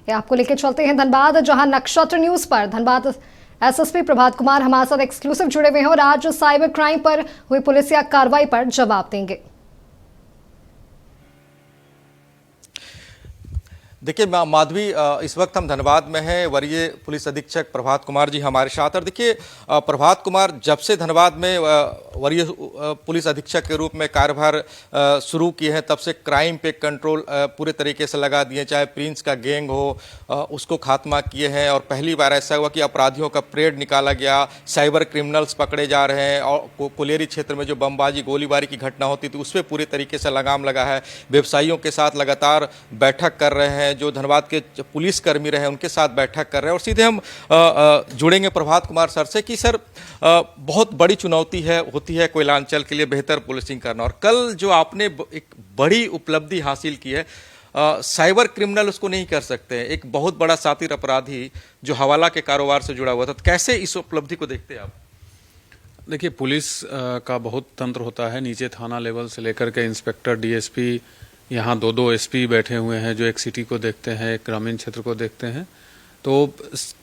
आपको लेके चलते हैं धनबाद, जहां नक्षत्र न्यूज पर धनबाद एसएसपी प्रभात कुमार हमारे साथ एक्सक्लूसिव जुड़े हुए हैं और आज साइबर क्राइम पर हुई पुलिसिया कार्रवाई पर जवाब देंगे। देखिए माधवी, इस वक्त हम धनबाद में हैं। वरीय पुलिस अधीक्षक प्रभात कुमार जी हमारे साथ। और देखिए प्रभात कुमार जब से धनबाद में वरीय पुलिस अधीक्षक के रूप में कार्यभार शुरू किए हैं तब से क्राइम पे कंट्रोल पूरे तरीके से लगा दिए। चाहे प्रिंस का गैंग हो उसको खात्मा किए हैं और पहली बार ऐसा हुआ कि अपराधियों का परेड निकाला गया, साइबर क्रिमिनल्स पकड़े जा रहे हैं और कोलेरी क्षेत्र में जो बमबाजी गोलीबारी की घटना होती थी उस पर पूरे तरीके से लगाम लगा है। व्यवसायियों के साथ लगातार बैठक कर रहे हैं, जो धनबाद के पुलिस कर्मी रहे उनके साथ बैठक कर रहे हैं। और सीधे हम जुड़ेंगे प्रभात कुमार सर से कि सर बहुत बड़ी चुनौती होती है कोयलांचल के लिए बेहतर पुलिसिंग करना, और कल जो आपने एक बड़ी उपलब्धि हासिल की है, साइबर क्रिमिनल उसको नहीं कर सकते, एक बहुत बड़ा सातिर अपराधी जो हवाला के कारोबार से जुड़ा हुआ था, तो कैसे इस उपलब्धि को देखते हैं आप? देखिए पुलिस का बहुत तंत्र होता है, नीचे थाना लेवल से लेकर के इंस्पेक्टर, डीएसपी, यहाँ दो एसपी बैठे हुए हैं जो एक सिटी को देखते हैं, एक ग्रामीण क्षेत्र को देखते हैं। तो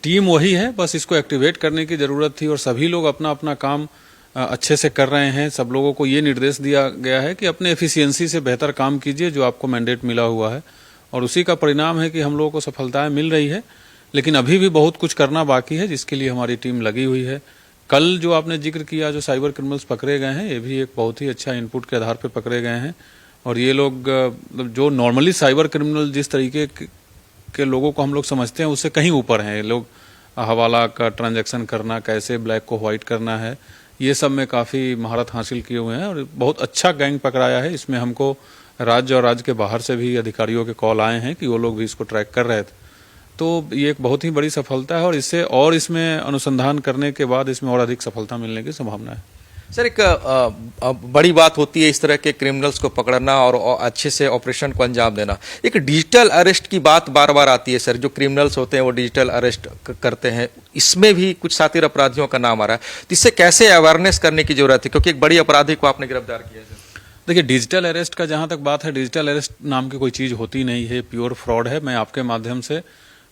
टीम वही है, बस इसको एक्टिवेट करने की ज़रूरत थी और सभी लोग अपना अपना काम अच्छे से कर रहे हैं। सब लोगों को ये निर्देश दिया गया है कि अपने एफिशिएंसी से बेहतर काम कीजिए जो आपको मैंडेट मिला हुआ है, और उसी का परिणाम है कि हम लोगों को सफलताएं मिल रही है। लेकिन अभी भी बहुत कुछ करना बाकी है जिसके लिए हमारी टीम लगी हुई है। कल जो आपने जिक्र किया, जो साइबर क्रिमिनल्स पकड़े गए हैं, ये भी एक बहुत ही अच्छा इनपुट के आधार पर पकड़े गए हैं। और ये लोग जो नॉर्मली साइबर क्रिमिनल जिस तरीके के लोगों को हम लोग समझते हैं उससे कहीं ऊपर हैं। ये लोग हवाला का ट्रांजैक्शन करना, कैसे ब्लैक को व्हाइट करना है, ये सब में काफ़ी महारत हासिल किए हुए हैं और बहुत अच्छा गैंग पकड़ाया है। इसमें हमको राज्य और राज्य के बाहर से भी अधिकारियों के कॉल आए हैं कि वो लोग भी इसको ट्रैक कर रहे थे। तो ये एक बहुत ही बड़ी सफलता है और इसमें अनुसंधान करने के बाद इसमें और अधिक सफलता मिलने की संभावना है। सर एक बड़ी बात होती है इस तरह के क्रिमिनल्स को पकड़ना और अच्छे से ऑपरेशन को अंजाम देना। एक डिजिटल अरेस्ट की बात बार बार आती है सर, जो क्रिमिनल्स होते हैं वो डिजिटल अरेस्ट करते हैं, इसमें भी कुछ सातिर अपराधियों का नाम आ रहा है, तो इससे कैसे अवेयरनेस करने की जरूरत है, क्योंकि एक बड़ी अपराधी को आपने गिरफ्तार किया है। देखिए डिजिटल अरेस्ट का जहां तक बात है, डिजिटल अरेस्ट नाम की कोई चीज़ होती नहीं है, प्योर फ्रॉड है। मैं आपके माध्यम से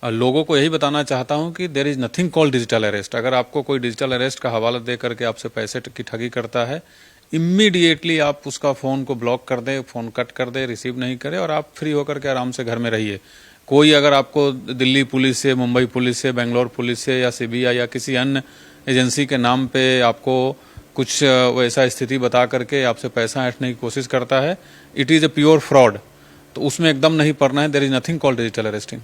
लोगों को यही बताना चाहता हूं कि there is nothing called digital arrest. अगर आपको कोई डिजिटल अरेस्ट का हवाला दे करके आपसे पैसे की ठगी करता है, इमीडिएटली आप उसका फ़ोन को ब्लॉक कर दें, फ़ोन कट कर दें, रिसीव नहीं करें और आप फ्री होकर के आराम से घर में रहिए। कोई अगर आपको दिल्ली पुलिस से, मुंबई पुलिस से, बेंगलोर पुलिस से या सीबीआई या किसी अन्य एजेंसी के नाम पे आपको कुछ वैसा स्थिति बता करके आपसे पैसा ऐंठने की कोशिश करता है, it is a pure fraud. तो उसमें एकदम नहीं पड़ना है। There is nothing called digital arresting.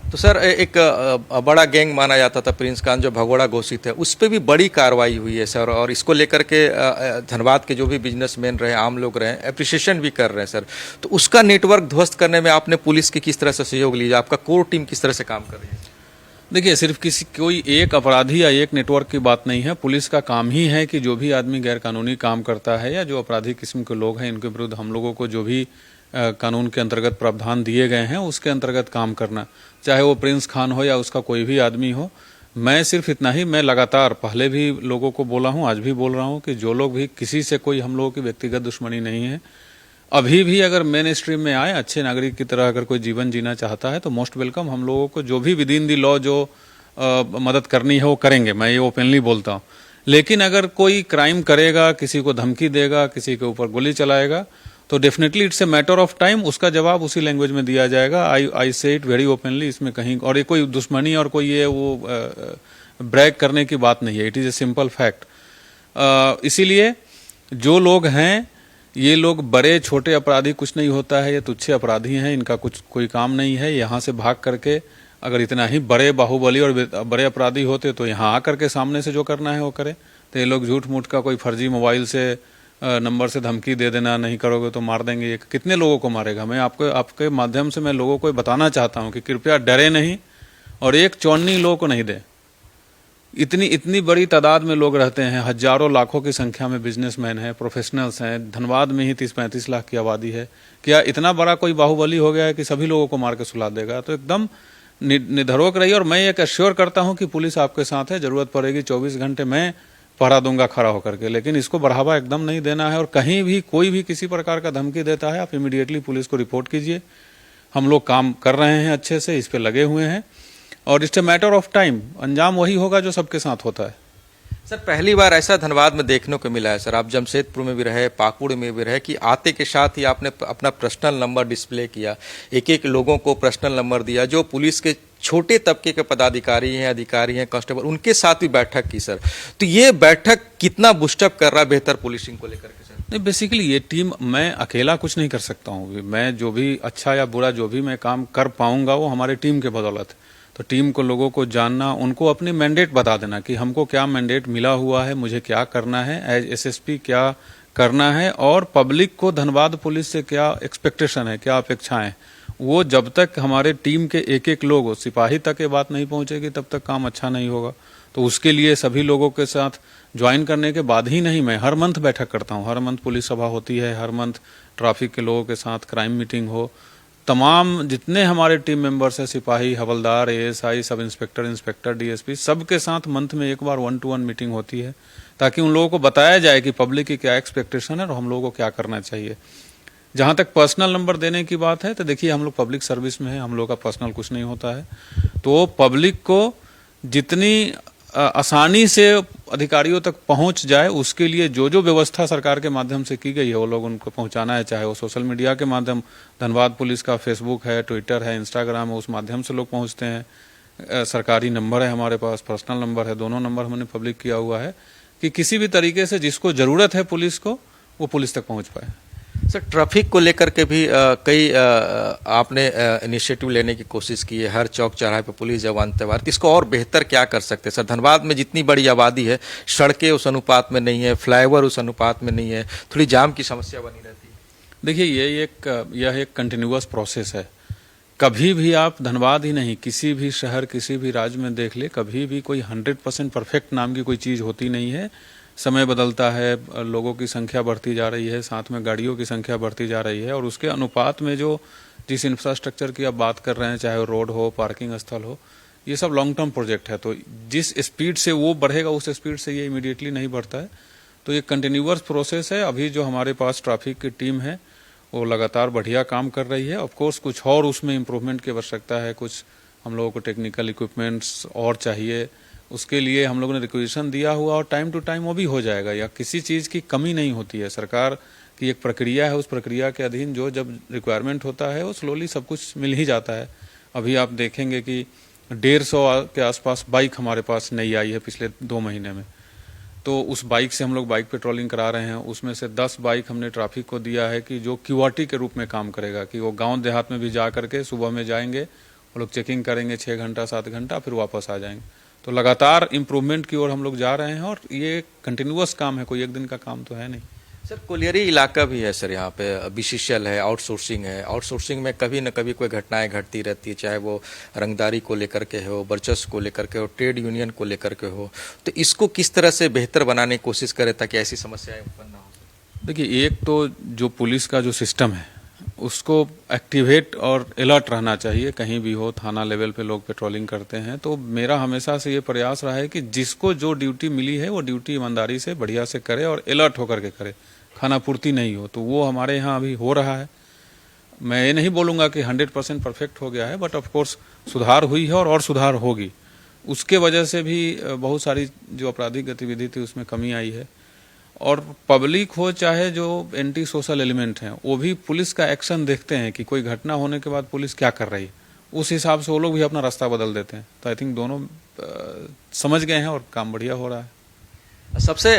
तो सर एक बड़ा गैंग माना जाता था प्रिंस खान जो भगोड़ा घोषित है, उस पर भी बड़ी कार्रवाई हुई है सर, और इसको लेकर के धनबाद के जो भी बिजनेसमैन रहे, आम लोग रहे, एप्रिसिएशन भी कर रहे हैं सर। तो उसका नेटवर्क ध्वस्त करने में आपने पुलिस की किस तरह से सहयोग लिया, आपका कोर टीम किस तरह से काम कर रही है? देखिए सिर्फ कोई एक अपराधी या एक नेटवर्क की बात नहीं है। पुलिस का काम ही है कि जो भी आदमी गैर कानूनी काम करता है या जो अपराधी किस्म के लोग हैं, इनके विरुद्ध हम लोगों को जो भी कानून के अंतर्गत प्रावधान दिए गए हैं उसके अंतर्गत काम करना, चाहे वो प्रिंस खान हो या उसका कोई भी आदमी हो। मैं सिर्फ इतना ही, मैं लगातार पहले भी लोगों को बोला हूं, आज भी बोल रहा हूं कि जो लोग भी, किसी से कोई हम लोगों की व्यक्तिगत दुश्मनी नहीं है। अभी भी अगर मेन स्ट्रीम में आए, अच्छे नागरिक की तरह अगर कोई जीवन जीना चाहता है तो मोस्ट वेलकम। हम लोगों को जो भी विद इन दी लॉ जो मदद करनी है वो करेंगे, मैं ये ओपनली बोलता हूँ। लेकिन अगर कोई क्राइम करेगा, किसी को धमकी देगा, किसी के ऊपर गोली चलाएगा, तो definitely it's a matter of time, उसका जवाब उसी लैंग्वेज में दिया जाएगा। आई से इट वेरी ओपनली। इसमें कहीं और ये कोई दुश्मनी और कोई ये वो ब्रैग करने की बात नहीं है, it is a simple fact. इसीलिए जो लोग हैं, ये लोग बड़े छोटे अपराधी कुछ नहीं होता है, ये तुच्छे अपराधी हैं, इनका कुछ कोई काम नहीं है। यहाँ से भाग करके अगर इतना ही बड़े बाहुबली और बड़े अपराधी होते तो यहाँ आकर के सामने से जो करना है वो करें। तो ये लोग झूठ मूठ का कोई फर्जी मोबाइल से नंबर से धमकी दे देना, नहीं करोगे तो मार देंगे, ये कितने लोगों को मारेगा। मैं आपके माध्यम से मैं लोगों को बताना चाहता हूं कि कृपया डरे नहीं और एक चौनी लोगों को नहीं दे। इतनी बड़ी तादाद में लोग रहते हैं, हजारों लाखों की संख्या में बिजनेसमैन हैं, प्रोफेशनल्स हैं। धनबाद में ही 30-35 लाख की आबादी है। क्या इतना बड़ा कोई बाहुबली हो गया है कि सभी लोगों को मार के सुला देगा? तो एकदम निधरोक रहिए। और मैं एक एश्योर करता हूं कि पुलिस आपके साथ है, जरूरत पड़ेगी 24 घंटे मैं पहरा दूंगा खड़ा होकर के। लेकिन इसको बढ़ावा एकदम नहीं देना है और कहीं भी कोई भी किसी प्रकार का धमकी देता है, आप इमीडिएटली पुलिस को रिपोर्ट कीजिए। हम लोग काम कर रहे हैं अच्छे से, इस पे लगे हुए हैं और it's a matter of time, अंजाम वही होगा जो सबके साथ होता है। सर पहली बार ऐसा धनबाद में देखने को मिला है सर, आप जमशेदपुर में भी रहे, पाकुड़ में भी रहे, कि आते के साथ ही आपने अपना पर्सनल नंबर डिस्प्ले किया, एक एक लोगों को पर्सनल नंबर दिया, जो पुलिस के छोटे तबके के पदाधिकारी हैं, अधिकारी हैं, कांस्टेबल, उनके साथ भी बैठक की सर। तो ये बैठक कितना बूस्टअप कर रहा है बेहतर पुलिसिंग को लेकर के सर? नहीं, बेसिकली ये टीम, मैं अकेला कुछ नहीं कर सकता हूँ। मैं जो भी अच्छा या बुरा जो भी मैं काम कर पाऊंगा वो हमारे टीम के बदौलत है। तो टीम को, लोगों को जानना, उनको अपनी मैंडेट बता देना कि हमको क्या मैंडेट मिला हुआ है, मुझे क्या करना है एज एसएसपी, क्या करना है, और पब्लिक को धनबाद पुलिस से क्या एक्सपेक्टेशन है, क्या अपेक्षाएं। वो जब तक हमारे टीम के एक एक लोग, सिपाही तक ये बात नहीं पहुंचेगी तब तक काम अच्छा नहीं होगा। तो उसके लिए सभी लोगों के साथ ज्वाइन करने के बाद ही नहीं, मैं हर मंथ बैठक करता हूँ, हर मंथ पुलिस सभा होती है, हर मंथ ट्रैफिक के लोगों के साथ क्राइम मीटिंग हो, तमाम जितने हमारे टीम मेंबर्स हैं, सिपाही, हवलदार, ASI, sub inspector, inspector, DSP, सबके साथ मंथ में एक बार 1-to-1 मीटिंग होती है, ताकि उन लोगों को बताया जाए कि पब्लिक की क्या एक्सपेक्टेशन है और हम लोगों को क्या करना चाहिए। जहां तक पर्सनल नंबर देने की बात है, तो देखिए हम लोग पब्लिक सर्विस में है, हम लोग का पर्सनल कुछ नहीं होता है। तो पब्लिक को जितनी आसानी से अधिकारियों तक पहुंच जाए, उसके लिए जो जो व्यवस्था सरकार के माध्यम से की गई है वो लोग उनको पहुंचाना है, चाहे वो सोशल मीडिया के माध्यम, धनबाद पुलिस का फेसबुक है, ट्विटर है, इंस्टाग्राम है, उस माध्यम से लोग पहुंचते हैं। सरकारी नंबर है हमारे पास, पर्सनल नंबर है, दोनों नंबर हमने पब्लिक किया हुआ है कि किसी भी तरीके से जिसको जरूरत है पुलिस को, वो पुलिस तक पहुंच पाए। सर ट्रैफिक को लेकर के भी कई आपने इनिशिएटिव लेने की कोशिश की है, हर चौक चौराहे पे पुलिस जवान तैनात, इसको और बेहतर क्या कर सकते हैं सर? धनबाद में जितनी बड़ी आबादी है, सड़कें उस अनुपात में नहीं है, फ्लाईओवर उस अनुपात में नहीं है, थोड़ी जाम की समस्या बनी रहती है। देखिए यह एक कंटिन्यूअस प्रोसेस है। कभी भी आप धनबाद ही नहीं, किसी भी शहर, किसी भी राज्य में देख ले, कभी भी कोई 100% परफेक्ट नाम की कोई चीज़ होती नहीं है। समय बदलता है, लोगों की संख्या बढ़ती जा रही है, साथ में गाड़ियों की संख्या बढ़ती जा रही है, और उसके अनुपात में जो जिस इंफ्रास्ट्रक्चर की आप बात कर रहे हैं, चाहे वो रोड हो, पार्किंग स्थल हो, ये सब लॉन्ग टर्म प्रोजेक्ट है। तो जिस स्पीड से वो बढ़ेगा उस स्पीड से ये इमीडिएटली नहीं बढ़ता है। तो ये कंटिन्यूअस प्रोसेस है। अभी जो हमारे पास ट्रैफिक की टीम है वो लगातार बढ़िया काम कर रही है। ऑफकोर्स कुछ और उसमें इम्प्रूवमेंट की आवश्यकता है, कुछ हम लोगों को टेक्निकल इक्विपमेंट्स और चाहिए, उसके लिए हम लोगों ने रिक्वेशन दिया हुआ, और टाइम टू टाइम वो भी हो जाएगा। या किसी चीज़ की कमी नहीं होती है, सरकार की एक प्रक्रिया है, उस प्रक्रिया के अधीन जो जब रिक्वायरमेंट होता है वो स्लोली सब कुछ मिल ही जाता है। अभी आप देखेंगे कि 150 के आसपास बाइक हमारे पास नई आई है पिछले 2 महीने में। तो उस बाइक से हम लोग बाइक पेट्रोलिंग करा रहे हैं। उसमें से 10 बाइक हमने ट्रैफिक को दिया है कि जो क्यूआरटी के रूप में काम करेगा, कि वो गांव देहात में भी जा करके सुबह में जाएंगे, वो लोग चेकिंग करेंगे 6 घंटा 7 घंटा, फिर वापस आ जाएंगे। तो लगातार इम्प्रूवमेंट की ओर हम लोग जा रहे हैं, और ये कंटिन्यूअस काम है, कोई एक दिन का काम तो है नहीं। सर कोलियरी इलाका भी है सर, यहाँ पे बीसीसीएल है, आउटसोर्सिंग है, आउटसोर्सिंग में कभी न कभी कोई घटनाएं घटती रहती है, चाहे वो रंगदारी को लेकर के हो, वर्चस्व को लेकर के हो, ट्रेड यूनियन को लेकर के हो। तो इसको किस तरह से बेहतर बनाने की कोशिश करें ताकि ऐसी समस्याएं उत्पन्न ना हो? देखिए, एक तो जो पुलिस का जो सिस्टम है उसको एक्टिवेट और अलर्ट रहना चाहिए। कहीं भी हो, थाना लेवल पे लोग पेट्रोलिंग करते हैं, तो मेरा हमेशा से ये प्रयास रहा है कि जिसको जो ड्यूटी मिली है वो ड्यूटी ईमानदारी से बढ़िया से करे और अलर्ट होकर के करे, खानापूर्ति नहीं हो। तो वो हमारे यहाँ अभी हो रहा है। मैं ये नहीं बोलूँगा कि 100% परफेक्ट हो गया है, बट ऑफ कोर्स सुधार हुई है और सुधार होगी। उसके वजह से भी बहुत सारी जो आपराधिक गतिविधि थी उसमें कमी आई है। और पब्लिक हो चाहे जो एंटी सोशल एलिमेंट हैं, वो भी पुलिस का एक्शन देखते हैं कि कोई घटना होने के बाद पुलिस क्या कर रही है, उस हिसाब से वो लोग भी अपना रास्ता बदल देते हैं। तो आई थिंक दोनों समझ गए हैं और काम बढ़िया हो रहा है। सबसे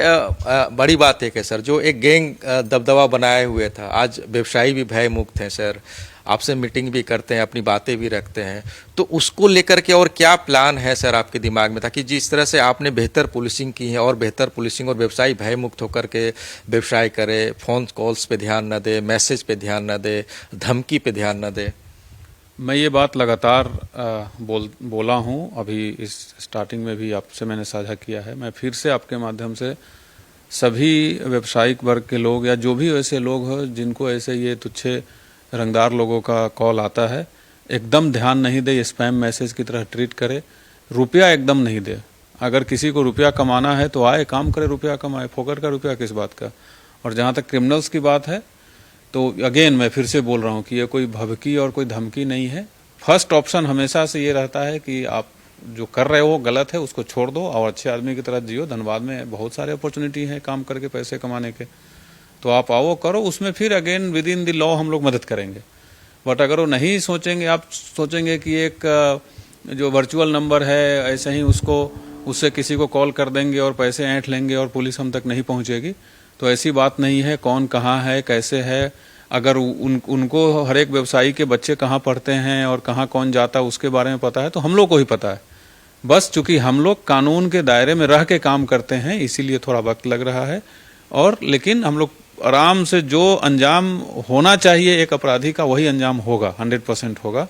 बड़ी बात एक है सर, जो एक गैंग दबदबा बनाए हुए था, आज व्यवसायी भी भय मुक्त हैं सर, आपसे मीटिंग भी करते हैं, अपनी बातें भी रखते हैं। तो उसको लेकर के और क्या प्लान है सर आपके दिमाग में, ताकि जिस तरह से आपने बेहतर पुलिसिंग की है और बेहतर पुलिसिंग और व्यवसायी भय मुक्त होकर के व्यवसाय करे, फ़ोन कॉल्स पे ध्यान न दे, मैसेज पे ध्यान न दे, धमकी पे ध्यान न दे? मैं ये बात लगातार बोला हूँ, अभी इस स्टार्टिंग में भी आपसे मैंने साझा किया है। मैं फिर से आपके माध्यम से सभी व्यावसायिक वर्ग के लोग या जो भी ऐसे लोग हो जिनको ऐसे ये तुच्छे रंगदार लोगों का कॉल आता है, एकदम ध्यान नहीं दे, स्पैम मैसेज की तरह ट्रीट करे, रुपया एकदम नहीं दे। अगर किसी को रुपया कमाना है तो आए, काम करे, रुपया कमाए, फोकट का रुपया किस बात का। और जहाँ तक क्रिमिनल्स की बात है, तो अगेन मैं फिर से बोल रहा हूँ कि ये कोई भभकी और कोई धमकी नहीं है। फर्स्ट ऑप्शन हमेशा से ये रहता है कि आप जो कर रहे हो गलत है, उसको छोड़ दो और अच्छे आदमी की तरह जियो। धनबाद में बहुत सारे अपॉर्चुनिटी हैं काम करके पैसे कमाने के, तो आप आओ करो, उसमें फिर again with in the law हम लोग मदद करेंगे। बट अगर वो नहीं सोचेंगे, आप सोचेंगे कि एक जो वर्चुअल नंबर है ऐसे ही उससे किसी को कॉल कर देंगे और पैसे ऐंठ लेंगे और पुलिस हम तक नहीं पहुंचेगी, तो ऐसी बात नहीं है। कौन कहाँ है, कैसे है, अगर उनको हर एक व्यवसायी के बच्चे कहाँ पढ़ते हैं और कहाँ कौन जाता है उसके बारे में पता है, तो हम लोग को ही पता है। बस चूंकि हम लोग कानून के दायरे में रह के काम करते हैं इसीलिए थोड़ा वक्त लग रहा है, और लेकिन हम लोग आराम से जो अंजाम होना चाहिए एक अपराधी का वही अंजाम होगा, 100% होगा।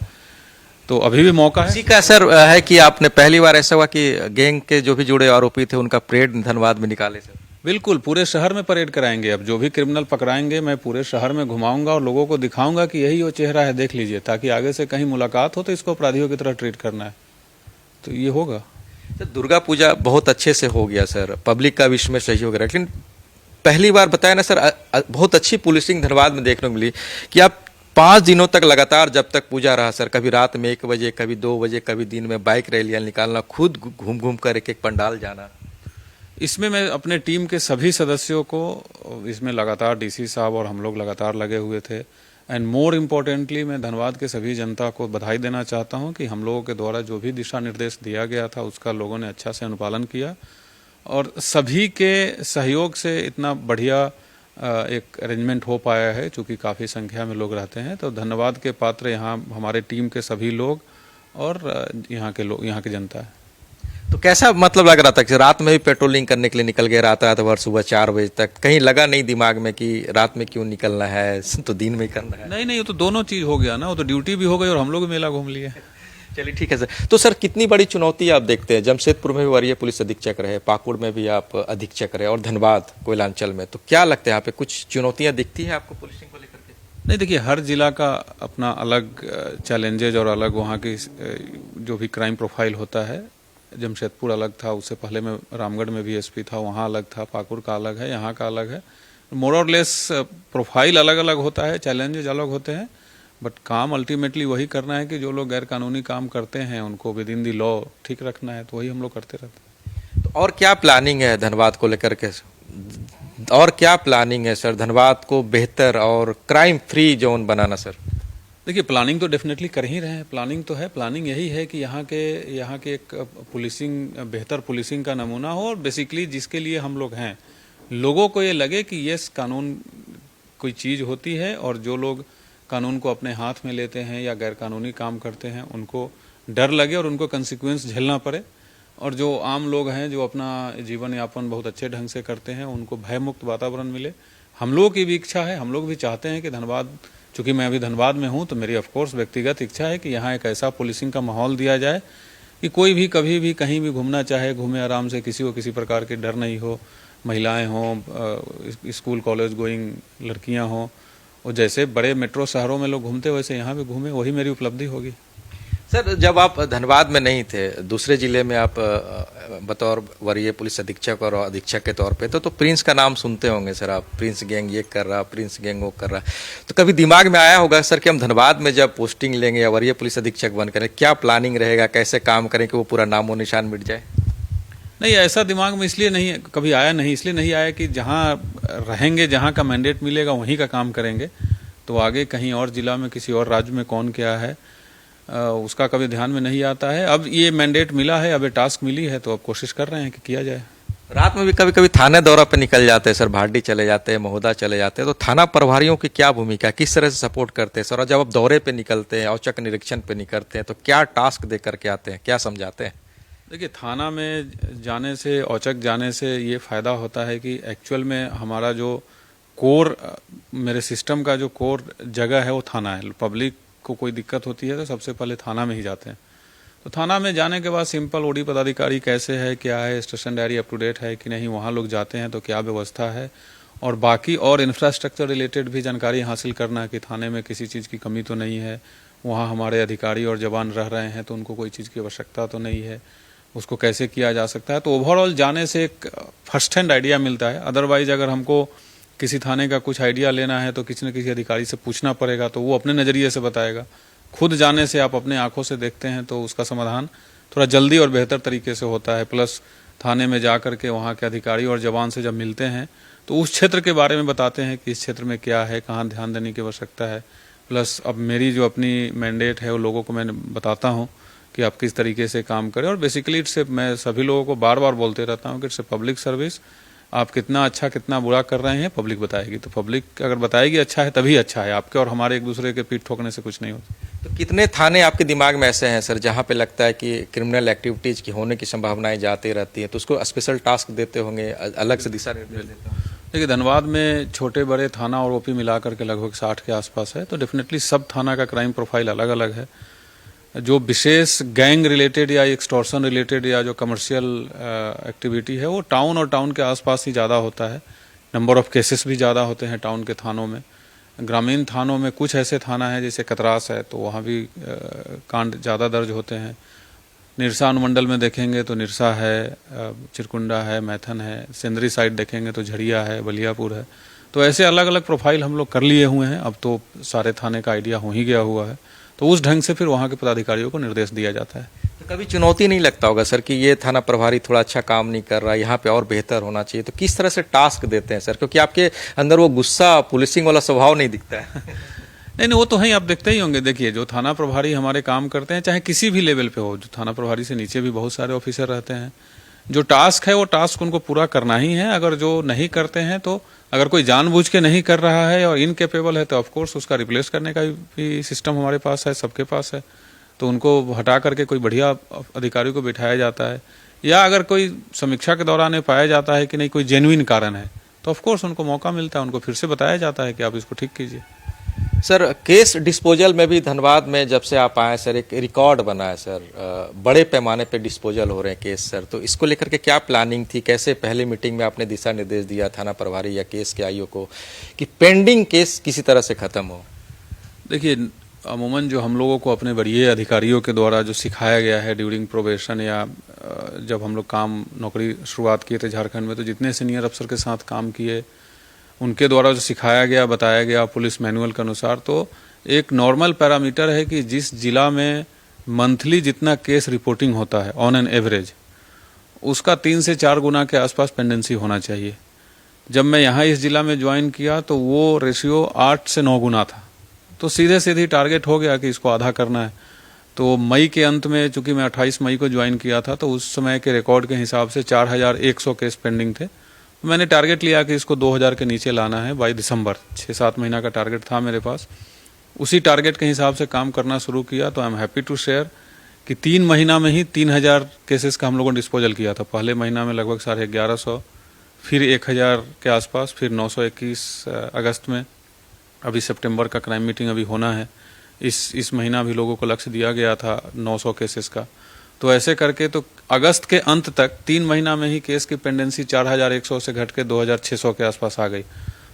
तो अभी भी मौका है। इसी का असर है कि आपने पहली बार ऐसा हुआ कि गैंग के जो भी जुड़े आरोपी थे उनका परेड धनबाद में निकाले सर? बिल्कुल, पूरे शहर में परेड कराएंगे। अब जो भी क्रिमिनल पकड़ाएंगे मैं पूरे शहर में घुमाऊंगा और लोगों को दिखाऊंगा कि यही वो चेहरा है, देख लीजिए, ताकि आगे से कहीं मुलाकात हो तो इसको अपराधियों की तरह ट्रीट करना है, तो ये होगा। सर दुर्गा पूजा बहुत अच्छे से हो गया सर, पब्लिक का भी इसमें सहयोग रहा, लेकिन पहली बार बताया ना सर, बहुत अच्छी पुलिसिंग धनबाद में देखने को मिली कि आप 5 दिनों तक लगातार, जब तक पूजा रहा सर, कभी रात में 1 बजे, कभी 2 बजे, कभी दिन में बाइक रैलियां निकालना, खुद घूम घूम कर एक पंडाल जाना। इसमें मैं अपने टीम के सभी सदस्यों को इसमें लगातार, डीसी साहब और हम लोग लगातार लगे हुए थे। एंड मोर इम्पोर्टेंटली मैं धनबाद के सभी जनता को बधाई देना चाहता हूं कि हम लोगों के द्वारा जो भी दिशा निर्देश दिया गया था उसका लोगों ने अच्छा से अनुपालन किया, और सभी के सहयोग से इतना बढ़िया एक अरेंजमेंट हो पाया है। चूँकि काफ़ी संख्या में लोग रहते हैं, तो धन्यवाद के पात्र यहाँ हमारे टीम के सभी लोग और यहाँ के लोग, यहाँ की जनता है। तो कैसा मतलब लग रहा था कि रात में भी पेट्रोलिंग करने के लिए निकल गए, रात भर सुबह 4 बजे तक, कहीं लगा नहीं दिमाग में कि रात में क्यों निकलना है, तो दिन में करना है? नहीं, वो तो दोनों चीज़ हो गया ना, वो तो ड्यूटी भी हो गई और हम लोग भी मेला घूम लिए। चलिए ठीक है सर। तो सर कितनी बड़ी चुनौती आप देखते हैं? जमशेदपुर में भी वरीय पुलिस अधीक्षक रहे, पाकुड़ में भी आप अधीक्षक रहे और धनबाद कोयलांचल में, तो क्या लगता है यहाँ पे कुछ चुनौतियाँ दिखती हैं आपको पुलिसिंग को लेकर के? नहीं, देखिए, हर जिला का अपना अलग चैलेंजेज और अलग वहाँ की जो भी क्राइम प्रोफाइल होता है। जमशेदपुर अलग था, उससे पहले मैं रामगढ़ में भी एसपी था, वहाँ अलग था, पाकुड़ का अलग है, यहाँ का अलग है। मोर और लेस प्रोफाइल अलग अलग होता है, चैलेंजेज अलग होते हैं, बट काम अल्टीमेटली वही करना है कि जो लोग गैर कानूनी काम करते हैं उनको विद इन दी लॉ ठीक रखना है, तो वही हम लोग करते रहते हैं। तो और क्या प्लानिंग है धनबाद को लेकर के, और क्या प्लानिंग है सर धनबाद को बेहतर और क्राइम फ्री जोन बनाना? सर देखिए, प्लानिंग तो डेफिनेटली कर ही रहे हैं, प्लानिंग तो है। प्लानिंग यही है कि यहाँ के एक पुलिसिंग, बेहतर पुलिसिंग का नमूना हो, और बेसिकली जिसके लिए हम लोग हैं, लोगों को ये लगे कि यस, कानून कोई चीज़ होती है, और जो लोग कानून को अपने हाथ में लेते हैं या गैर कानूनी काम करते हैं उनको डर लगे और उनको कंसिक्वेंस झेलना पड़े, और जो आम लोग हैं जो अपना जीवन यापन बहुत अच्छे ढंग से करते हैं उनको भयमुक्त वातावरण मिले। हम लोगों की भी इच्छा है, हम लोग भी चाहते हैं कि धनबाद, चूँकि मैं अभी धनबाद में हूँ तो मेरी ऑफकोर्स व्यक्तिगत इच्छा है कि यहाँ एक ऐसा पुलिसिंग का माहौल दिया जाए कि कोई भी कभी भी कहीं भी घूमना चाहे घूमे आराम से, किसी को किसी प्रकार के डर नहीं हो, महिलाएँ हों, स्कूल कॉलेज गोइंग लड़कियाँ हों, और जैसे बड़े मेट्रो शहरों में लोग घूमते वैसे यहाँ भी घूमे, वही मेरी उपलब्धि होगी। सर जब आप धनबाद में नहीं थे, दूसरे जिले में आप बतौर वरीय पुलिस अधीक्षक और अधीक्षक के तौर पे तो प्रिंस का नाम सुनते होंगे सर आप, प्रिंस गैंग ये कर रहा, प्रिंस गैंग वो कर रहा, तो कभी दिमाग में आया होगा सर कि हम धनबाद में जब पोस्टिंग लेंगे या वरीय पुलिस अधीक्षक बन करें, क्या प्लानिंग रहेगा, कैसे काम करें कि वो पूरा नामो निशान मिट जाए? नहीं, ऐसा दिमाग में इसलिए नहीं कभी आया, नहीं इसलिए नहीं आया कि जहाँ रहेंगे, जहाँ का मैंडेट मिलेगा वहीं का काम करेंगे, तो आगे कहीं और जिला में, किसी और राज्य में कौन क्या है उसका कभी ध्यान में नहीं आता है। अब ये मैंडेट मिला है, अब ये टास्क मिली है, तो अब कोशिश कर रहे हैं कि किया जाए। रात में भी कभी कभी थाने दौरा पे निकल जाते हैं सर, भाटी चले जाते हैं, महोदा चले जाते हैं, तो थाना प्रभारियों की क्या भूमिका, किस तरह से सपोर्ट करते हैं सर? और जब आप दौरे पे निकलते हैं, औचक निरीक्षण पे निकलते हैं, तो क्या टास्क दे करके आते हैं, क्या समझाते हैं? देखिए, थाना में जाने से, औचक जाने से ये फ़ायदा होता है कि एक्चुअल में हमारा जो कोर, मेरे सिस्टम का जो कोर जगह है वो थाना है। पब्लिक को कोई दिक्कत होती है तो सबसे पहले थाना में ही जाते हैं। तो थाना में जाने के बाद सिंपल ओडी पदाधिकारी कैसे है, क्या है, station diary up to date है कि नहीं, वहाँ लोग जाते हैं तो क्या व्यवस्था है, और बाकी और इंफ्रास्ट्रक्चर रिलेटेड भी जानकारी हासिल करना है कि थाने में किसी चीज़ की कमी तो नहीं है, वहाँ हमारे अधिकारी और जवान रह रहे हैं तो उनको कोई चीज़ की आवश्यकता तो नहीं है, उसको कैसे किया जा सकता है। तो ओवरऑल जाने से एक फर्स्ट हैंड आइडिया मिलता है। अदरवाइज अगर हमको किसी थाने का कुछ आइडिया लेना है तो किसी न किसी अधिकारी से पूछना पड़ेगा, तो वो अपने नज़रिए से बताएगा। खुद जाने से, आप अपने आंखों से देखते हैं तो उसका समाधान थोड़ा जल्दी और बेहतर तरीके से होता है। प्लस थाने में जा कर के वहाँ के अधिकारी और जवान से जब मिलते हैं तो उस क्षेत्र के बारे में बताते हैं कि इस क्षेत्र में क्या है, कहाँ ध्यान देने की आवश्यकता है। प्लस अब मेरी जो अपनी मैंडेट है वो लोगों को मैं बताता हूँ कि आप किस तरीके से काम करें। और बेसिकली मैं सभी लोगों को बार बार बोलते रहता हूँ कि इट्स ए पब्लिक सर्विस। आप कितना अच्छा कितना बुरा कर रहे हैं पब्लिक बताएगी, तो पब्लिक अगर बताएगी अच्छा है तभी अच्छा है। आपके और हमारे एक दूसरे के पीठ ठोकने से कुछ नहीं होता। तो कितने थाने आपके दिमाग में ऐसे हैं सर जहाँ पे लगता है कि क्रिमिनल एक्टिविटीज की होने की संभावनाएं जाती रहती हैं, तो उसको स्पेशल टास्क देते होंगे, अलग से दिशा निर्देश देते होंगे? देखिए, धनबाद में छोटे बड़े थाना और ओपी मिला करके लगभग 60 के आसपास है, तो डेफिनेटली सब थाना का क्राइम प्रोफाइल अलग अलग है। जो विशेष गैंग रिलेटेड या एक्सटॉर्शन रिलेटेड या जो कमर्शियल एक्टिविटी है वो टाउन और टाउन के आसपास ही ज़्यादा होता है। नंबर ऑफ केसेस भी ज़्यादा होते हैं टाउन के थानों में। ग्रामीण थानों में कुछ ऐसे थाना है जैसे कतरास है, तो वहाँ भी कांड ज़्यादा दर्ज होते हैं। निरसा अनुमंडल में देखेंगे तो निरसा है, चिरकुंडा है, मैथन है। सेंदरी साइड देखेंगे तो झड़िया है, बलियापुर है। तो ऐसे अलग अलग प्रोफाइल हम लोग कर लिए हुए हैं। अब तो सारे थाने का आइडिया हो ही गया हुआ है, तो उस ढंग से फिर वहाँ के पदाधिकारियों को निर्देश दिया जाता है। तो कभी चुनौती नहीं लगता होगा सर कि ये थाना प्रभारी थोड़ा अच्छा काम नहीं कर रहा, यहाँ पे और बेहतर होना चाहिए, तो किस तरह से टास्क देते हैं सर? क्योंकि आपके अंदर वो गुस्सा, पुलिसिंग वाला स्वभाव नहीं दिखता है। नहीं, वो तो है ही, आप देखते ही होंगे। देखिए, जो थाना प्रभारी हमारे काम करते हैं, चाहे किसी भी लेवल पे हो, जो थाना प्रभारी से नीचे भी बहुत सारे ऑफिसर रहते हैं, जो टास्क है वो टास्क उनको पूरा करना ही है। अगर जो नहीं करते हैं, तो अगर कोई जानबूझ के नहीं कर रहा है और इनकेपेबल है, तो ऑफकोर्स उसका रिप्लेस करने का भी सिस्टम हमारे पास है, सबके पास है। तो उनको हटा करके कोई बढ़िया अधिकारी को बिठाया जाता है। या अगर कोई समीक्षा के दौरान पाया जाता है कि नहीं कोई जेन्युइन कारण है, तो ऑफकोर्स उनको मौका मिलता है, उनको फिर से बताया जाता है कि आप इसको ठीक कीजिए। सर, केस डिस्पोजल में भी धनबाद में जब से आप आए सर, एक रिकॉर्ड बना है सर, बड़े पैमाने पे डिस्पोजल हो रहे हैं केस सर, तो इसको लेकर के क्या प्लानिंग थी? कैसे पहले मीटिंग में आपने दिशा निर्देश दिया थाना प्रभारी या केस के आईओ को कि पेंडिंग केस किसी तरह से खत्म हो? देखिए, अमूमन जो हम लोगों को अपने वरीय अधिकारियों के द्वारा जो सिखाया गया है ड्यूरिंग प्रोबेशन या जब हम लोग नौकरी शुरुआत किए थे झारखंड में, तो जितने सीनियर अफसर के साथ काम किए उनके द्वारा जो सिखाया गया, बताया गया पुलिस मैनुअल के अनुसार, तो एक नॉर्मल पैरामीटर है कि जिस जिला में मंथली जितना केस रिपोर्टिंग होता है ऑन एन एवरेज, उसका 3 से 4 गुना के आसपास पेंडेंसी होना चाहिए। जब मैं यहाँ इस जिला में ज्वाइन किया तो वो रेशियो 8 से 9 गुना था। तो सीधे सीधे टारगेट हो गया कि इसको आधा करना है। तो मई के अंत में, चूंकि मैं 28 मई को ज्वाइन किया था, तो उस समय के रिकॉर्ड के हिसाब से 4100 केस पेंडिंग थे। मैंने टारगेट लिया कि इसको 2000 के नीचे लाना है बाई दिसंबर। 6-7 महीना का टारगेट था मेरे पास। उसी टारगेट के हिसाब से काम करना शुरू किया। तो I am happy to share कि 3 महीना में ही 3000 केसेस का हम लोगों ने डिस्पोजल किया था। पहले महीना में लगभग 1150, फिर 1000 के आसपास, फिर 921 अगस्त में। अभी सितंबर का क्राइम मीटिंग अभी होना है। इस महीना भी लोगों को लक्ष्य दिया गया था 900 केसेस का। तो ऐसे करके तो अगस्त के अंत तक 3 महीना में ही केस की पेंडेंसी 4100 से घट के 2600 के आसपास आ गई।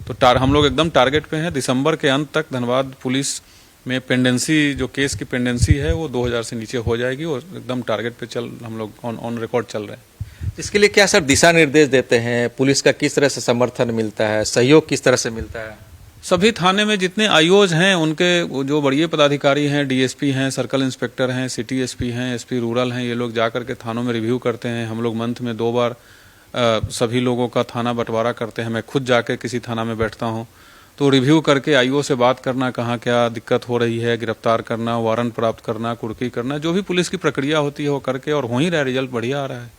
तो हम लोग एकदम टारगेट पे हैं। दिसंबर के अंत तक धनबाद पुलिस में पेंडेंसी, जो केस की पेंडेंसी है, वो 2000 से नीचे हो जाएगी और एकदम टारगेट पे हम लोग ऑन रिकॉर्ड चल रहे हैं। इसके लिए क्या सर दिशा निर्देश देते हैं? पुलिस का किस तरह से समर्थन मिलता है, सहयोग किस तरह से मिलता है? सभी थाने में जितने आईओज हैं, उनके जो बड़े पदाधिकारी हैं, डीएसपी हैं, सर्कल इंस्पेक्टर हैं, सिटी एसपी हैं, एसपी रूरल हैं, ये लोग जाकर के थानों में रिव्यू करते हैं। हम लोग मंथ में 2 बार सभी लोगों का थाना बंटवारा करते हैं। मैं खुद जाके किसी थाना में बैठता हूं, तो रिव्यू करके आईओ से बात करना, कहाँ क्या दिक्कत हो रही है, गिरफ्तार करना, वारंट प्राप्त करना, कुर्की करना, जो भी पुलिस की प्रक्रिया होती है वो करके, और हो ही रहा है, रिजल्ट बढ़िया आ रहा है।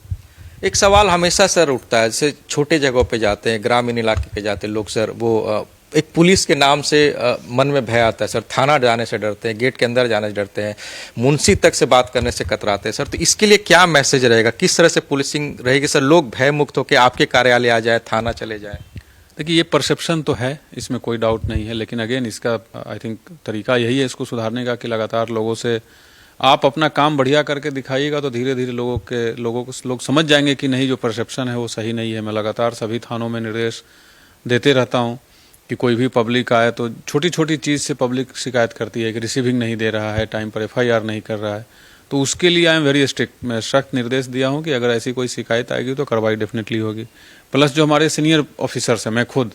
एक सवाल हमेशा सर उठता है, जैसे छोटे जगहों पे जाते हैं, ग्रामीण इलाके पे जाते हैं लोग सर, वो एक पुलिस के नाम से मन में भय आता है सर। थाना जाने से डरते हैं, गेट के अंदर जाने से डरते हैं, मुंशी तक से बात करने से कतराते हैं सर। तो इसके लिए क्या मैसेज रहेगा, किस तरह से पुलिसिंग रहेगी सर? लोग भय मुक्त होकर आपके कार्यालय आ जाए, थाना चले जाए। देखिए, ये परसेप्शन तो है, इसमें कोई डाउट नहीं है, लेकिन अगेन इसका आई थिंक तरीका यही है इसको सुधारने का कि लगातार लोगों से आप अपना काम बढ़िया करके दिखाइएगा, तो धीरे धीरे लोग समझ जाएंगे कि नहीं, जो परसेप्शन है वो सही नहीं है। मैं लगातार सभी थानों में निर्देश देते रहता हूँ कि कोई भी पब्लिक आए तो छोटी छोटी चीज़ से पब्लिक शिकायत करती है कि रिसीविंग नहीं दे रहा है, टाइम पर FIR नहीं कर रहा है, तो उसके लिए आई एम वेरी स्ट्रिक्ट। मैं सख्त निर्देश दिया हूँ कि अगर ऐसी कोई शिकायत आएगी तो कार्रवाई डेफिनेटली होगी। प्लस जो हमारे सीनियर ऑफिसर्स हैं, मैं खुद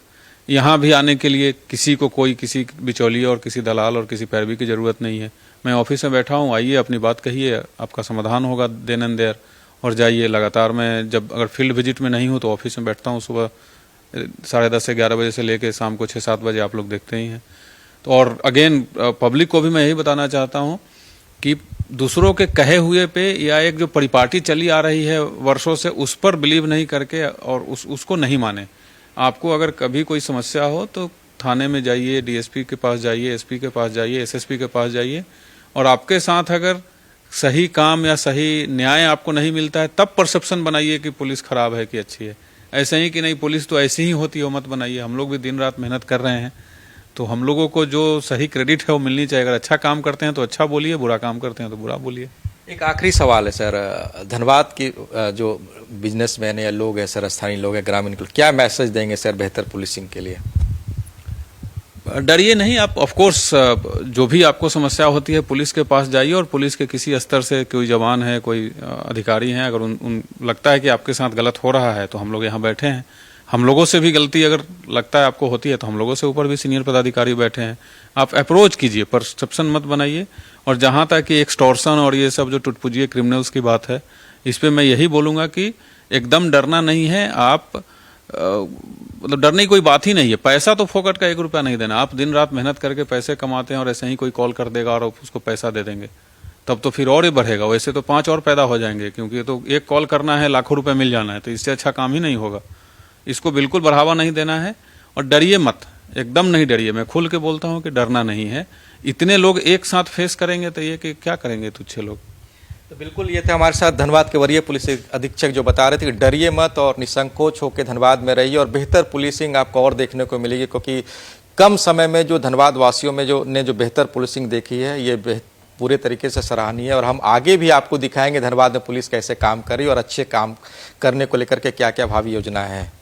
यहाँ भी आने के लिए किसी को कोई किसी बिचौलिया और किसी दलाल और किसी पैरवी की ज़रूरत नहीं है। मैं ऑफिस में बैठा हूँ, आइए अपनी बात कहिए, आपका समाधान होगा देन एंड देयर, और जाइए। लगातार मैं जब अगर फील्ड विजिट में नहीं हूँ तो ऑफिस में बैठता हूँ, सुबह 10:30 से 11 बजे से लेकर शाम को 6-7 बजे, आप लोग देखते ही हैं। तो और अगेन पब्लिक को भी मैं यही बताना चाहता हूँ कि दूसरों के कहे हुए पे या एक जो परिपाटी चली आ रही है वर्षों से, उस पर बिलीव नहीं करके और उसको नहीं माने। आपको अगर कभी कोई समस्या हो तो थाने में जाइए, डीएसपी के पास जाइए, एसपी के पास जाइए, एसएसपी के पास जाइए, और आपके साथ अगर सही काम या सही न्याय आपको नहीं मिलता है तब परसेप्शन बनाइए कि पुलिस खराब है कि अच्छी है। ऐसे ही कि नहीं पुलिस तो ऐसी ही होती है मत बनाइए। हम लोग भी दिन रात मेहनत कर रहे हैं, तो हम लोगों को जो सही क्रेडिट है वो मिलनी चाहिए। अगर अच्छा काम करते हैं तो अच्छा बोलिए, बुरा काम करते हैं तो बुरा बोलिए। एक आखिरी सवाल है सर, धनबाद की जो बिजनेसमैन या लोग हैं सर, स्थानीय लोग हैं, ग्रामीण को क्या मैसेज देंगे सर बेहतर पुलिसिंग के लिए? डरिए नहीं, आप ऑफ कोर्स जो भी आपको समस्या होती है पुलिस के पास जाइए, और पुलिस के किसी स्तर से कोई जवान है, कोई अधिकारी हैं, अगर उन लगता है कि आपके साथ गलत हो रहा है तो हम लोग यहाँ बैठे हैं। हम लोगों से भी गलती अगर लगता है आपको होती है तो हम लोगों से ऊपर भी सीनियर पदाधिकारी बैठे हैं। आप अप्रोच कीजिए, परसेप्शन मत बनाइए। और जहाँ तक कि एक्सटॉर्शन और ये सब जो टुटपुजिए क्रिमिनल्स की बात है, इस पर मैं यही बोलूँगा कि एकदम डरना नहीं है। आप मतलब डरने की कोई बात ही नहीं है। पैसा तो फोकट का 1 रुपया नहीं देना। आप दिन रात मेहनत करके पैसे कमाते हैं और ऐसे ही कोई कॉल कर देगा और उसको पैसा दे देंगे, तब तो फिर और ही बढ़ेगा। वैसे तो 5 और पैदा हो जाएंगे, क्योंकि तो एक कॉल करना है, लाखों रुपए मिल जाना है, तो इससे अच्छा काम ही नहीं होगा। इसको बिल्कुल बढ़ावा नहीं देना है, और डरिए मत, एकदम नहीं डरिए। मैं खुल के बोलता हूँ कि डरना नहीं है। इतने लोग एक साथ फेस करेंगे तो ये कि क्या करेंगे तुच्छे लोग। तो बिल्कुल ये थे हमारे साथ धनबाद के वरीय पुलिस अधीक्षक जो बता रहे थे कि डरिए मत और निसंकोच होकर धनबाद में रहिए, और बेहतर पुलिसिंग आपको और देखने को मिलेगी, क्योंकि कम समय में जो धनबाद वासियों में जो बेहतर पुलिसिंग देखी है ये पूरे तरीके से सराहनीय है। और हम आगे भी आपको दिखाएंगे धनबाद में पुलिस कैसे काम कर रही है और अच्छे काम करने को लेकर के क्या क्या भावी योजनाएं हैं।